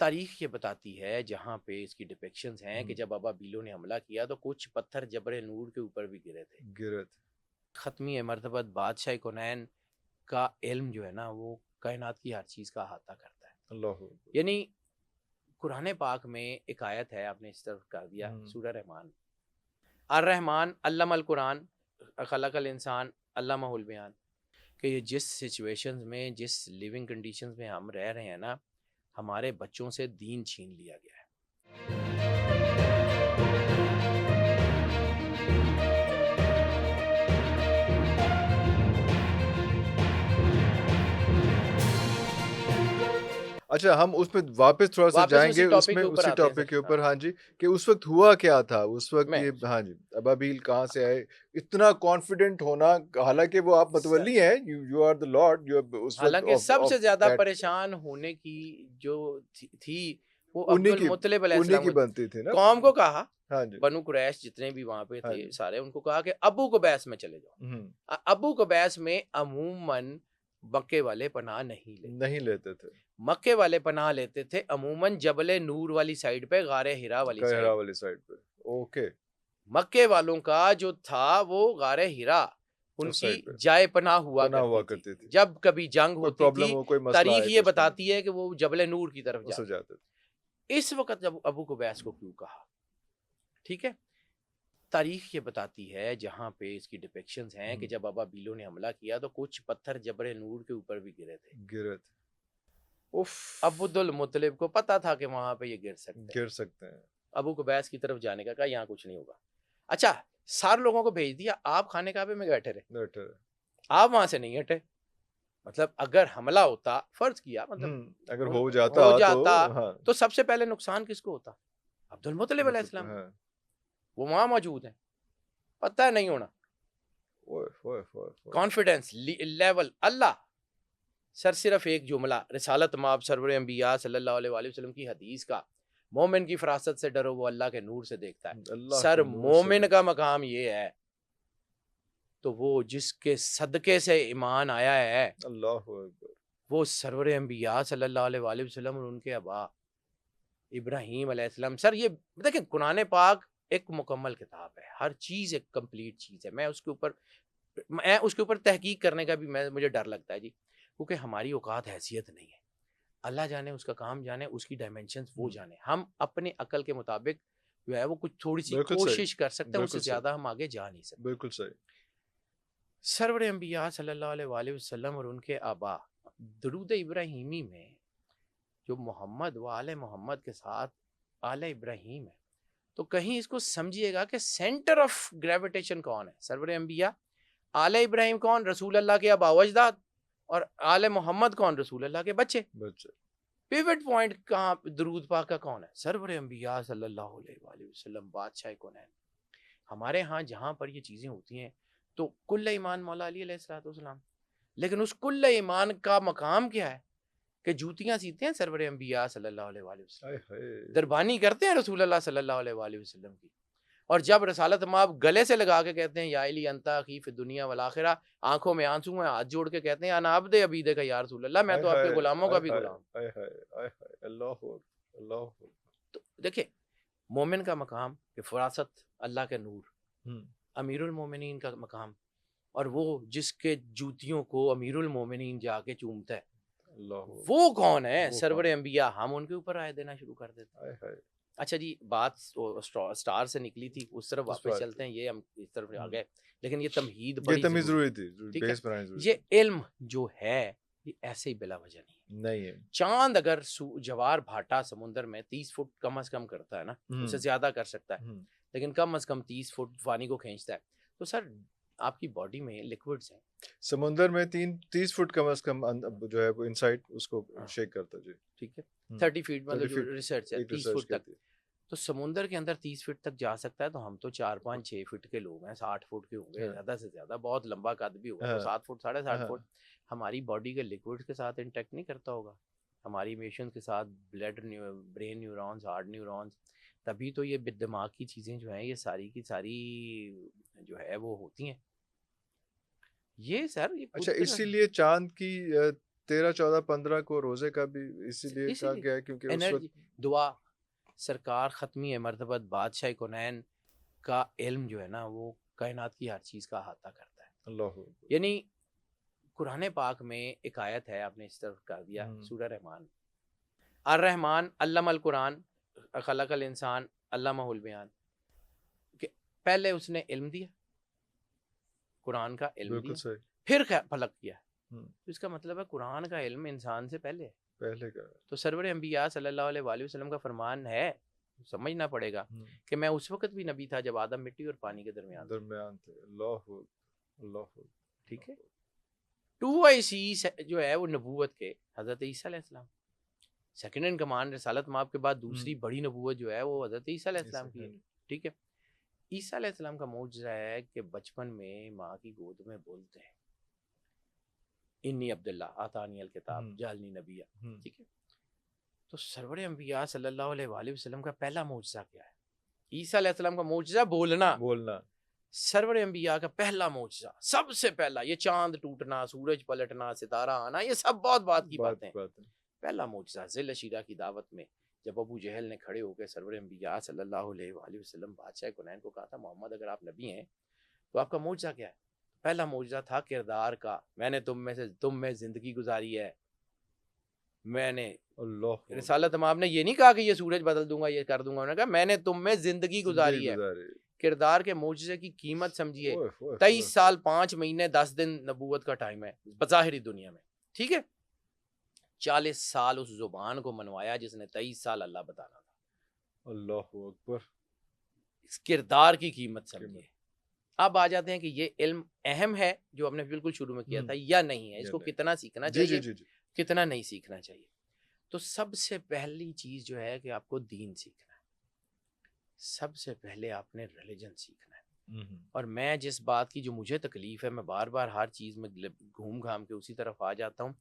تاریخ یہ بتاتی ہے جہاں پہ اس کی ڈپیکشنز ہیں کہ جب ابا بیلو نے حملہ کیا تو کچھ پتھر جبر نور کے اوپر بھی گرے تھے. ختمی مرتبت بادشاہ کونین کا علم جو ہے نا وہ کائنات کی ہر چیز کا احاطہ کرتا ہے. اللہ یعنی قرآن پاک میں ایک آیت ہے، آپ نے اس طرف کر دیا، سورہ رحمان، الرحمن علم القرآن خلق الانسان علمہ البیان، کہ یہ جس سچویشنز میں، جس لیونگ کنڈیشنز میں ہم رہ رہے ہیں نا، ہمارے بچوں سے دین چھین لیا گیا ہے. اچھا، ہم اس میں واپس تھوڑا سا جائیں گے، اس میں اسی ٹاپک کے اوپر. ہاں جی، کہ اس وقت ہوا کیا تھا اس وقت یہ. ہاں جی، ابابیل کہاں سے آئے؟ اتنا کانفیڈنٹ ہونا، حالانکہ وہ آپ متولی ہیں، یو آر دی لارڈ. حالانکہ سب سے زیادہ پریشان ہونے کی جو تھی وہ عبد المطلب علیہ السلام کی بنتی تھی نا. قوم کو کہا، ہاں جی، بنو قریش جتنے بھی وہاں پہ تھے سارے، ان کو کہا کہ ابو قبیس میں چلے جاؤ. ابو قبیس میں عموماً مکے والے پناہ نہیں لیتے تھے. مکے والے پناہ لیتے تھے عموماً جبل نور والی سائڈ پہ، غار ہرا والی سائڈ پہ. اوکے. مکے والوں کا جو تھا وہ غار ہرا ان کی جائے پناہ ہوا کرتی تھی. جب کبھی جنگ ہوتی تھی، تاریخ یہ بتاتی ہے کہ وہ جبل نور کی طرف جاتے تھے. اس وقت جب ابو قبیس کو کیوں کہا؟ ٹھیک ہے، تاریخ یہ بتاتی ہے جہاں پہ اس کی ڈپیکشنز ہیں کہ جب ابا بیلو نے حملہ کیا تو کچھ پتھر جبر نور کے اوپر بھی گرے تھے. عبد المطلب کو پتا تھا کہ وہاں پہ یہ گر سکتے ہیں. ابو قبیس کی طرف جانے کا کہا یہاں کچھ نہیں ہوگا. اچھا، سارے لوگوں کو بھیج دیا، آپ خانے کعبے میں بیٹھے رہے، آپ وہاں سے نہیں ہٹے. مطلب اگر حملہ ہوتا، فرض کیا، مطلب اگر ہو جاتا تو سب سے پہلے نقصان کس کو ہوتا؟ عبد المطلب علیہ السلام. وہ وہاں موجود ہیں، پتہ ہے نہیں ہونا. کانفیڈنس لیول اللہ. سر صرف ایک جملہ رسالت مآب سرور انبیاء صلی اللہ علیہ وآلہ وسلم کی حدیث کا، مومن کی فراست سے ڈرو وہ اللہ کے نور سے دیکھتا ہے. سر مومن کا مقام یہ ہے تو وہ جس کے صدقے سے ایمان آیا ہے، اللہ اکبر، وہ سرور انبیاء صلی اللہ علیہ وآلہ وسلم اور ان کے ابا ابراہیم علیہ السلام. سر یہ دیکھیں، قرآن پاک ایک مکمل کتاب ہے، ہر چیز ایک کمپلیٹ چیز ہے. میں اس کے اوپر تحقیق کرنے کا بھی مجھے ڈر لگتا ہے جی، کیونکہ ہماری اوقات حیثیت نہیں ہے. اللہ جانے، اس کا کام جانے، اس کی ڈائمینشنز وہ جانے. ہم اپنے عقل کے مطابق جو ہے وہ کچھ تھوڑی سی کوشش کر سکتے ہیں، اس سے زیادہ ہم آگے جا نہیں سکتے. بالکل صحیح. سرور انبیاء صلی اللہ علیہ وآلہ وسلم اور ان کے آبا، درود ابراہیمی میں جو محمد و آل محمد کے ساتھ آل ابراہیم ہے، تو کہیں اس کو سمجھیے گا کہ سینٹر آف گریویٹیشن کون ہے؟ سرور انبیاء. آل ابراہیم کون؟ رسول اللہ کے آبا و اجداد. اور آل محمد کون؟ رسول اللہ کے بچے. پیوٹ پوائنٹ کہاں درود پاک کا کون ہے؟ سرور انبیاء صلی اللہ علیہ وآلہ وسلم، بادشاہ کونین. ہمارے ہاں جہاں پر یہ چیزیں ہوتی ہیں تو کل ایمان مولا علی علیہ الصلوۃ والسلام، لیکن اس کل ایمان کا مقام کیا ہے کہ جوتیاں سیتے ہیں سرور انبیاء صلی اللہ علیہ وآلہ وسلم، دربانی کرتے ہیں رسول اللہ صلی اللہ علیہ وآلہ وسلم کی. اور جب رسالت مآب گلے سے لگا کے کہتے ہیں یا علی انتا اخی فی الدنیا والآخرہ، آنکھوں میں آنسو ہیں، ہاتھ جوڑ کے کہتے ہیں انا عبد عبید کا یا رسول اللہ، میں تو آپ کے غلاموں کا بھی غلام. اللہ. تو دیکھیں، مومن کا مقام کہ فراست اللہ کے نور، امیر المومنین کا مقام، اور وہ جس کے جوتیوں کو امیر المومنین جا کے چومتا ہے، وہ کون ہے؟ سرور انبیاء. ہم ان کے اوپر آئے دینا شروع کر دیتے ہیں. اچھا جی، بات سٹار سے نکلی تھی، اس طرف واپس چلتے ہیں. یہ ہم اس طرف آ گئے، لیکن یہ تمہید بڑی ضروری تھی. یہ علم جو ہے یہ ایسے ہی بلا وجہ نہیں ہے. چاند اگر جوار بھاٹا سمندر میں 30 فٹ کم از کم کرتا ہے نا، اسے زیادہ کر سکتا ہے، لیکن کم از کم 30 فٹ پانی کو کھینچتا ہے. تو سر آپ کی باڈی میں لیکوڈز ہیں، سمندر میں 30 فٹ کم از کم جو ہے وہ انسائڈ اس کو شیک کرتا. جی ٹھیک ہے، 30 فٹ مطلب جو ریسرچ ہے 30 فٹ تک. تو سمندر کے اندر 30 فٹ تک جا سکتا ہے، تو ہم تو 4-5-6 فٹ کے لوگ ہیں، 60 فٹ کے ہوں گے زیادہ سے زیادہ، بہت لمبا قد بھی ہوگا تو 7 فٹ 7.5 فٹ. ہماری باڈی کے لیکوڈ کے ساتھ انٹیکٹ نہیں کرتا ہوگا، ہماری ایمیشن کے ساتھ، blood, brain neurons, heart neurons. تبھی تو یہ دماغ کی چیزیں جو ہیں یہ ساری کی ساری جو ہے وہ ہوتی ہیں. یہ سر اچھا، اسی لیے چاند کی 13, 14, 15 کو روزے کا بھی اسی لیے کہا گیا ہے کیونکہ اس وقت دعا سرکار ختمی مرتبت بادشاہ کونین کا علم جو ہے نا وہ کائنات کی ہر چیز کا احاطہ کرتا ہے. اللہ یعنی قرآن پاک میں ایک آیت ہے, آپ نے اس طرف کر دیا, سورہ رحمان, الرحمن علم القرآن خلق الانسان علمہ البیان, کہ پہلے اس نے علم دیا, قرآن کا علم دیا, پھر فلق کیا. تو اس کا مطلب ہے قرآن کا علم انسان سے پہلے ہے, پہلے کا. تو سرور انبیاء صلی اللہ علیہ وآلہ وسلم کا فرمان ہے, سمجھنا پڑے گا کہ میں اس وقت بھی نبی تھا جب آدم مٹی اور پانی کے درمیان تھے. اللہ ٹھیک ہے. 2 جو ہے وہ نبوت کے حضرت عیسیٰ علیہ السلام, سیکنڈ ان کمانڈ رسالت مآب کے بعد دوسری بڑی نبوت جو ہے وہ حضرت عیسیٰ علیہ السلام کی ہے. ٹھیک ہے. عیسیٰ علیہ السلام کا معجزہ ہے کہ بچپن میں ماں کی گود میں بولتے ہیں انی عبداللہ آتانی الکتاب جعلنی نبیہ. ٹھیک ہے. تو سرور انبیاء صلی اللہ علیہ وآلہ وسلم کا پہلا معجزہ کیا ہے؟ عیسیٰ علیہ السلام کا معجزہ بولنا. سرور انبیاء کا پہلا معجزہ, سب سے پہلا, یہ چاند ٹوٹنا, سورج پلٹنا, ستارہ آنا, یہ سب بہت بات کی باتیں. پہلا معجزہ ذل عشیرہ کی دعوت میں جب ابو جہل نے کھڑے ہو کے سرور انبیاء صلی اللہ علیہ وآلہ وسلم بادشاہ کونین کو کہا تھا محمد اگر آپ نبی ہیں تو آپ کا معجزہ کیا ہے؟ پہلا معجزہ تھا کردار کا, میں نے تم میں زندگی گزاری ہے. میں نے رسالت مآب نے یہ نہیں کہا کہ یہ سورج بدل دوں گا, یہ کر دوں گا, انہوں نے کہا میں نے تم میں زندگی گزاری ہے. کردار کے معجزے کی قیمت سمجھیے. 23 سال 5 مہینے 10 دن نبوت کا ٹائم ہے بظاہری دنیا میں. ٹھیک ہے. 40 سال اس زبان کو منوایا جس نے 23 سال اللہ بتانا تھا. اللہ اکبر. اس کردار کی قیمت سمجھیے. اب آ جاتے ہیں کہ یہ علم اہم ہے جو ہم نے بالکل شروع میں کیا تھا یا نہیں ہے, اس کو کتنا سیکھنا چاہیے, کتنا نہیں سیکھنا چاہیے. تو سب سے پہلی چیز جو ہے کہ آپ کو دین سیکھنا ہے. سب سے پہلے آپ نے ریلیجن سیکھنا ہے. اور میں جس بات کی جو مجھے تکلیف ہے, میں بار بار ہر چیز میں گھوم گھام کے اسی طرف آ جاتا ہوں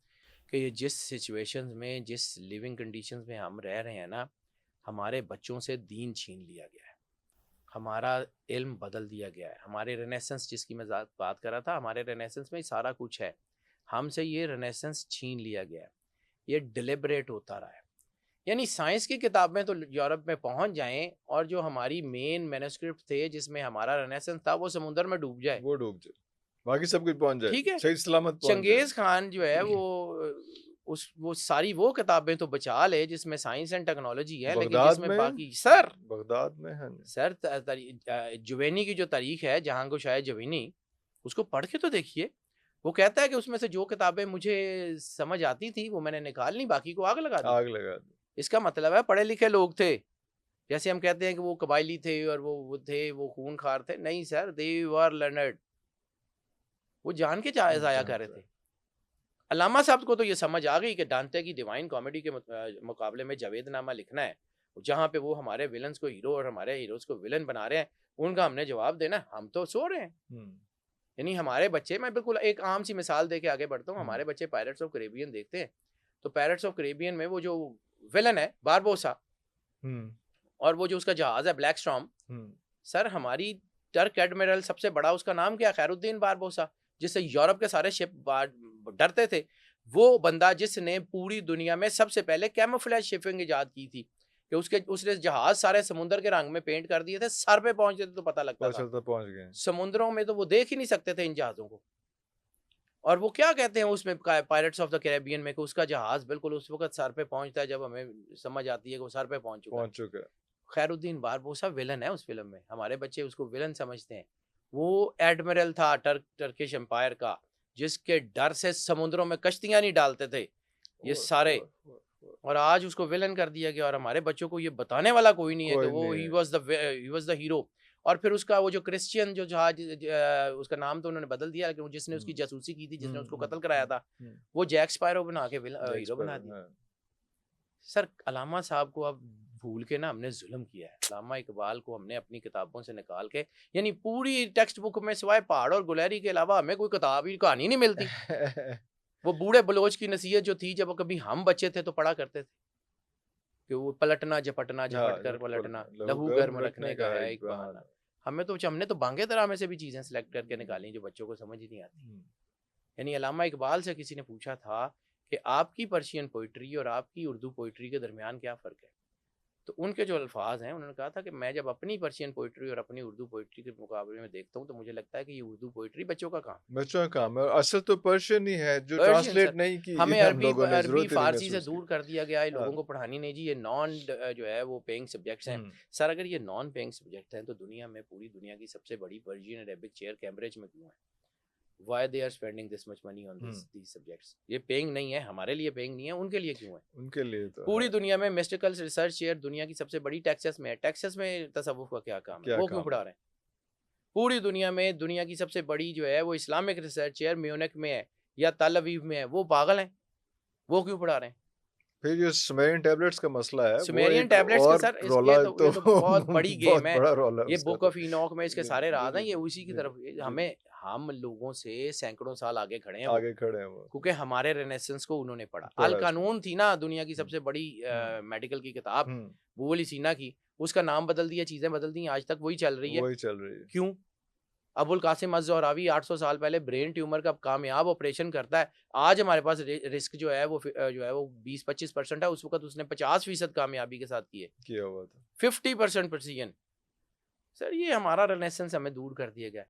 کہ یہ جس سچویشنز میں, جس لیونگ کنڈیشنز میں ہم رہ رہے ہیں نا, ہمارے بچوں سے دین چھین لیا گیا ہے, ہمارا علم بدل دیا گیا ہے. ہمارے رینیسنس جس کی میں بات کر رہا تھا, ہمارے رینیسنس میں سارا کچھ ہے, ہم سے یہ رینیسنس چھین لیا گیا ہے. یہ ڈیلیبریٹ ہوتا رہا ہے. یعنی سائنس کی کتابیں تو یورپ میں پہنچ جائیں اور جو ہماری مین مینوسکرپٹ تھے جس میں ہمارا رینیسنس تھا وہ سمندر میں ڈوب جائے, باقی سب کچھ پہنچ جائے. ٹھیک ہے. صحیح سلامت. چنگیز خان جو ہے وہ ساری وہ کتابیں تو بچا لے جس میں سائنس اینڈ ٹیکنالوجی ہے, لیکن جس میں باقی بغداد میں ہے سر جوینی کی جو تاریخ ہے, جہاں کو شاید جوینی, اس کو پڑھ کے تو دیکھیے. وہ کہتا ہے کہ اس میں سے جو کتابیں مجھے سمجھ آتی تھی وہ میں نے نکال لی, باقی کو آگ لگا دی. اس کا مطلب ہے پڑھے لکھے لوگ تھے. جیسے ہم کہتے ہیں کہ وہ قبائلی تھے اور وہ خون خار تھے, نہیں سر, they were learned. وہ جان کے ضائع کر رہے تھے. علامہ صاحب کو تو یہ سمجھ آ گئی کہ ڈانتے کی ڈیوائن کامیڈی کے مقابلے میں جاوید نامہ لکھنا ہے, جہاں پہ وہ ہمارے ویلنز کو ہیرو اور ہمارے ہیروز کو ویلن بنا رہے ہیں, ان کا ہم نے جواب دینا. ہم تو سو رہے ہیں. یعنی ہمارے بچے, میں بالکل ایک عام سی مثال دے کے آگے بڑھتا ہوں, ہمارے بچے پائرٹس آف کریبین دیکھتے ہیں, تو پائرٹس آف کریبین میں وہ جو ویلن ہے باربوسا, اور وہ جو اس کا جہاز ہے بلیک اسٹارم, سر ہماری ٹرک ایڈمرل سب سے بڑا اس کا نام کیا, خیر الدین باربوسا, جس سے یورپ کے سارے شپ ڈرتے تھے. وہ بندہ جس نے پوری دنیا میں سب سے پہلے کیموفلیج شپنگ ایجاد کی تھی, کہ اس نے جہاز سارے سمندر کے رنگ میں پینٹ کر دیے تھے, سر پہ پہنچتے تھے تو پتہ لگتا تھا پہنچ گئے. سمندروں میں تو وہ دیکھ ہی نہیں سکتے تھے ان جہازوں کو. اور وہ کیا کہتے ہیں اس میں پائرٹس آف دا کیریبین میں, کہ اس کا جہاز بالکل اس وقت سر پہ پہنچتا ہے جب ہمیں سمجھ آتی ہے کہ وہ سر پہ پہنچ چکا. خیر الدین باربوسا ویلن ہے اس فلم میں, ہمارے بچے اس کو ویلن سمجھتے ہیں. وہ ایڈمرل تھا ٹرکش امپائر کا, جس کے ڈر سے سمندروں میں کشتیاں نہیں ڈالتے تھے یہ سارے, اور آج اس کو ویلن کر دیا گیا. اور ہمارے بچوں کو یہ بتانے والا کوئی نہیں ہے کہ وہ ہی واز دا ہیرو. اور پھر اس کا وہ جو کرسچین جو جہاز, اس کا نام تو انہوں نے بدل دیا, لیکن جس نے اس کی جاسوسی کی تھی, جس نے اس کو قتل کرایا تھا, وہ جیک اسپائرو بنا کے ہیرو بنا دیا. سر علامہ صاحب کو اب بھول کے نا ہم نے ظلم کیا ہے. علامہ اقبال کو ہم نے اپنی کتابوں سے نکال کے, یعنی پوری ٹیکسٹ بک میں سوائے پہاڑ اور گلیری کے علاوہ ہمیں کوئی کتاب ہی کہانی نہیں ملتی. وہ بوڑھے بلوچ کی نصیحت جو تھی جب کبھی ہم بچے تھے تو پڑھا کرتے تھے, کہ وہ پلٹنا جھپٹنا جھپٹ کر پلٹنا, لہو گرم رکھنے کا ہے ایک بہانہ. ہم نے تو بانگے طرح میں سے بھی چیزیں سلیکٹ کر کے نکالی جو بچوں کو سمجھ ہی نہیں آتی. یعنی علامہ اقبال سے کسی نے پوچھا تھا کہ آپ کی پرشین پوئٹری اور آپ کی اردو پوئٹری کے درمیان کیا فرق ہے. تو ان کے جو الفاظ ہیں انہوں نے کہا تھا کہ میں جب اپنی پرشین پوئٹری اور اپنی اردو پوئٹری کے مقابلے میں دیکھتا ہوں تو مجھے لگتا ہے کہ یہ اردو پوئٹری بچوں کا کام ہے. بچوں کا کام ہے، اور اصل تو پرشین ہی ہے جو پرشین ٹرانسلیٹ سر، نہیں کی ہمیں ہم لوگوں نے، عربی ضرورت ہی نہیں فارسی سے محسوس کی. دور کر دیا گیا ہے، ہاں. لوگوں کو پڑھانی نہیں جی، یہ نان جو ہے وہ پیئنگ سبجیکٹس ہیں. سر اگر یہ نان پیئنگ سبجیکٹ ہیں تو دنیا میں، پوری دنیا کی سب سے بڑی پرشین عربک چیئر کیمبرج میں کیوں ہے؟ Why they are spending this much money on these subjects؟ یہ پیئنگ نہیں ہے، ہمارے لیے پیئنگ نہیں ہے، ان کے لیے کیوں ہے؟ ان کے لیے تو پوری دنیا میں میسٹیکل ریسرچ چیئر دنیا کی سب سے بڑی ٹیکسس میں ہے. ٹیکسس میں تصوف کا کیا کام ہے؟ وہ کیوں پڑھا رہے ہیں؟ پوری دنیا میں دنیا کی سب سے بڑی جو ہے وہ اسلامک ریسرچ چیئر میونک میں ہے یا تل اویو میں ہے، وہ پاگل ہیں، وہ کیوں پڑھا رہے ہیں؟ پھر جو سمیرین ٹیبلٹس کا مسئلہ ہے، سمیرین ٹیبلٹس کے سر یہ تو بہت بڑی گیم ہے. بڑا رول ہے یہ اس کا بک تو. آف اینوک میں اس کے سارے راز ہیں، یہ اسی کی طرف ہم لوگوں سے سینکڑوں سال آگے کھڑے ہیں، آگے کھڑے ہیں وہ، کیونکہ ہمارے رینیسنس کو انہوں نے پڑھا. القانون تھی نا دنیا کی سب سے بڑی میڈیکل کی کتاب، بو علی سینا کی، اس کا نام بدل دیا، چیزیں بدل دی، آج تک وہی چل رہی ہے. کیوں؟ ابو القاسم الزہراوی 800 سال پہلے برین ٹیومر کا کامیاب آپریشن کرتا ہے. آج ہمارے پاس رسک جو ہے وہ 20-25% ہے، اس وقت اس نے 50% کامیابی کے ساتھ کیا ہوا تھا، 50% پرسیجن. سر یہ ہمارا رینیسنس ہمیں دور کر دیا گیا.